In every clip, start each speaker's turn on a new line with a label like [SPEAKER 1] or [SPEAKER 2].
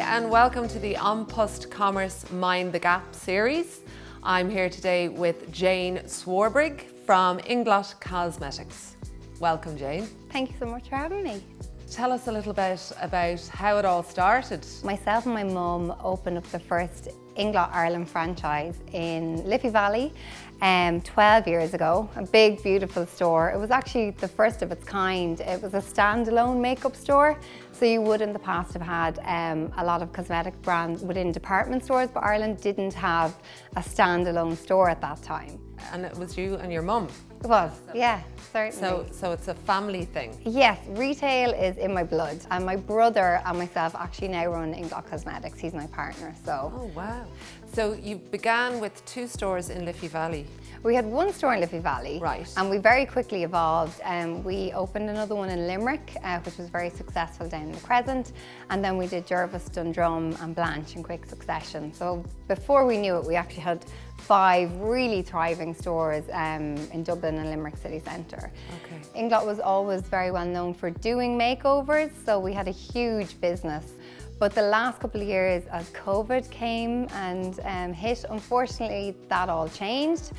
[SPEAKER 1] and welcome to the On Post Commerce Mind the Gap series. I'm here today with Jane Swarbrigg from Inglot Cosmetics. Welcome, Jane.
[SPEAKER 2] Thank you so much for having me.
[SPEAKER 1] Tell us a little bit about how it all started.
[SPEAKER 2] Myself and my mum opened up the first Inglot Ireland franchise in Liffey Valley 12 years ago. A big, beautiful store. It was actually the first of its kind. It was a standalone makeup store. So you would in the past have had a lot of cosmetic brands within department stores, but Ireland didn't have a standalone store at that time.
[SPEAKER 1] And it was you and your mum?
[SPEAKER 2] It was, yeah, certainly.
[SPEAKER 1] So it's a family thing?
[SPEAKER 2] Yes, retail is in my blood. And my brother and myself actually now run Inglot Cosmetics. He's my partner, so.
[SPEAKER 1] Oh, wow. So you began with 2 stores in Liffey Valley?
[SPEAKER 2] We had 1 store in Liffey Valley,
[SPEAKER 1] right,
[SPEAKER 2] and we very quickly evolved. We opened another one in Limerick, which was very successful down in the Crescent, and then we did Jervis, Dundrum and Blanche in quick succession. So before we knew it, we actually had 5 really thriving stores in Dublin and Limerick city centre.
[SPEAKER 1] Okay.
[SPEAKER 2] Inglot was always very well known for doing makeovers, so we had a huge business. But the last couple of years, as COVID came and hit, unfortunately, that all changed.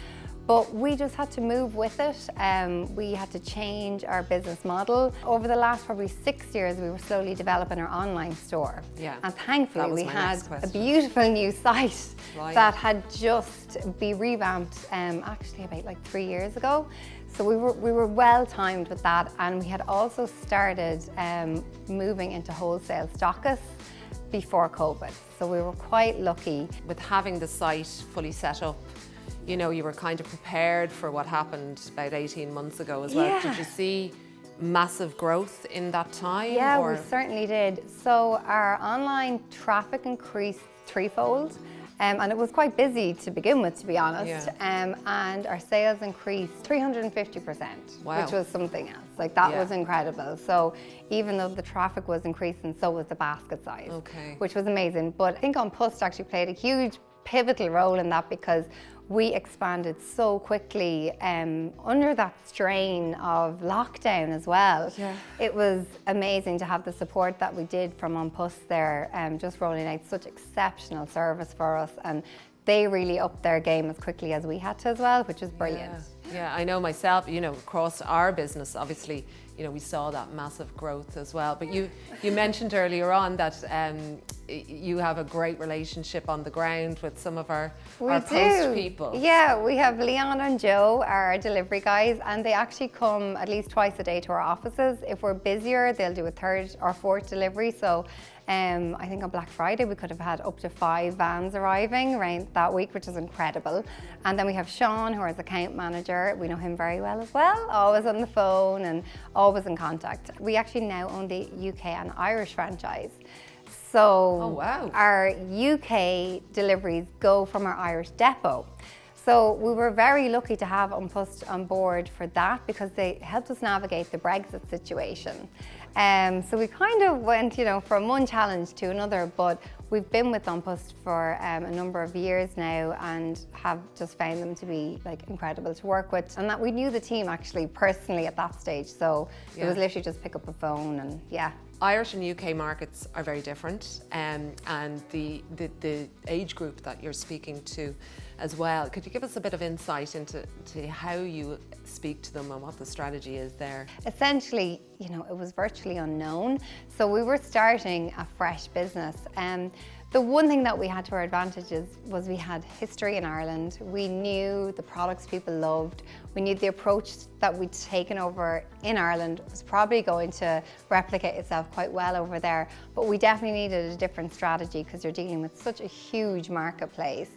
[SPEAKER 2] But we just had to move with it. We had to change our business model. Over the last probably 6 years, we were slowly developing our online store.
[SPEAKER 1] Yeah.
[SPEAKER 2] And thankfully, we had a
[SPEAKER 1] question.
[SPEAKER 2] beautiful new site
[SPEAKER 1] Right.
[SPEAKER 2] that had just been revamped actually about like 3 years ago. So we were well timed with that, and we had also started moving into wholesale stockists before COVID. So we were quite lucky.
[SPEAKER 1] With having the site fully set up, you know, you were kind of prepared for what happened about 18 months ago as well.
[SPEAKER 2] Yeah.
[SPEAKER 1] Did you see massive growth in that time?
[SPEAKER 2] Yeah,
[SPEAKER 1] or?
[SPEAKER 2] we certainly did. So our online traffic increased threefold. And it was quite busy to begin with, to be honest.
[SPEAKER 1] Yeah.
[SPEAKER 2] And our sales increased 350%,
[SPEAKER 1] Wow.
[SPEAKER 2] which was something else. Like that
[SPEAKER 1] Yeah.
[SPEAKER 2] was incredible. So even though the traffic was increasing, so was the basket size,
[SPEAKER 1] Okay.
[SPEAKER 2] which was amazing. But I think On Post actually played a huge pivotal role in that, because we expanded so quickly under that strain of lockdown as well.
[SPEAKER 1] Yeah.
[SPEAKER 2] It was amazing to have the support that we did from On Post there, just rolling out such exceptional service for us, and they really upped their game as quickly as we had to as well, which was brilliant.
[SPEAKER 1] Yeah, I know myself, you know, across our business, obviously, you know, we saw that massive growth as well. But you mentioned earlier on that you have a great relationship on the ground with some of our post people.
[SPEAKER 2] Yeah, we have Leon and Joe, our delivery guys, and they actually come at least twice a day to our offices. If we're busier, they'll do a 3rd or 4th delivery. So I think on Black Friday we could have had up to 5 vans arriving around that week, which is incredible. And then we have Sean, who is account manager. We know him very well as well, always on the phone and always in contact. We actually now own the UK and Irish franchise. So
[SPEAKER 1] oh, wow.
[SPEAKER 2] Our UK deliveries go from our Irish depot. So we were very lucky to have On Post on board for that, because they helped us navigate the Brexit situation. So we kind of went, you know, from one challenge to another, but we've been with On Post for a number of years now, and have just found them to be like incredible to work with. And that we knew the team actually personally at that stage. So it was literally just pick up a phone and yeah.
[SPEAKER 1] Irish and UK markets are very different, and the age group that you're speaking to as well. Could you give us a bit of insight into how you speak to them and what the strategy is there? Essentially,
[SPEAKER 2] you know, it was virtually unknown. So we were starting a fresh business. The one thing that we had to our advantages was we had history in Ireland. We knew the products people loved. We knew the approach that we'd taken over in Ireland was probably going to replicate itself quite well over there. But we definitely needed a different strategy, because you're dealing with such a huge marketplace.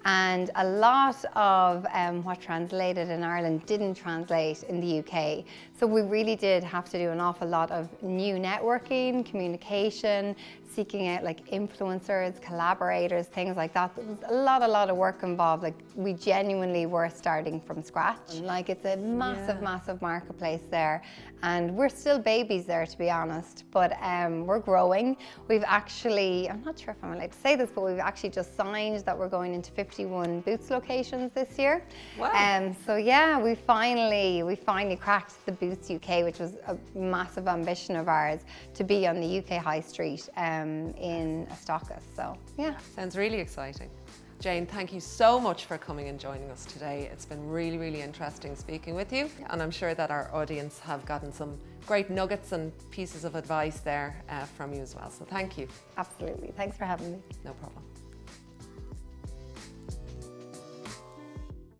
[SPEAKER 2] And a lot of what translated in Ireland didn't translate in the UK. So we really did have to do an awful lot of new networking, communication, seeking out like influencers, collaborators, things like that. There was a lot of work involved. Like we genuinely were starting from scratch. Like it's a massive marketplace there. And we're still babies there, to be honest, but we're growing. We've actually, I'm not sure if I'm allowed to say this, but we've actually just signed that we're going into 50 51 Boots locations this year.
[SPEAKER 1] Wow.
[SPEAKER 2] So yeah, we finally cracked the Boots UK, which was a massive ambition of ours, to be on the UK High Street in a stockist. So yeah.
[SPEAKER 1] Sounds really exciting. Jane, thank you so much for coming and joining us today. It's been really, really interesting speaking with you, and I'm sure that our audience have gotten some great nuggets and pieces of advice there from you as well. So thank you.
[SPEAKER 2] Absolutely. Thanks for having me.
[SPEAKER 1] No problem.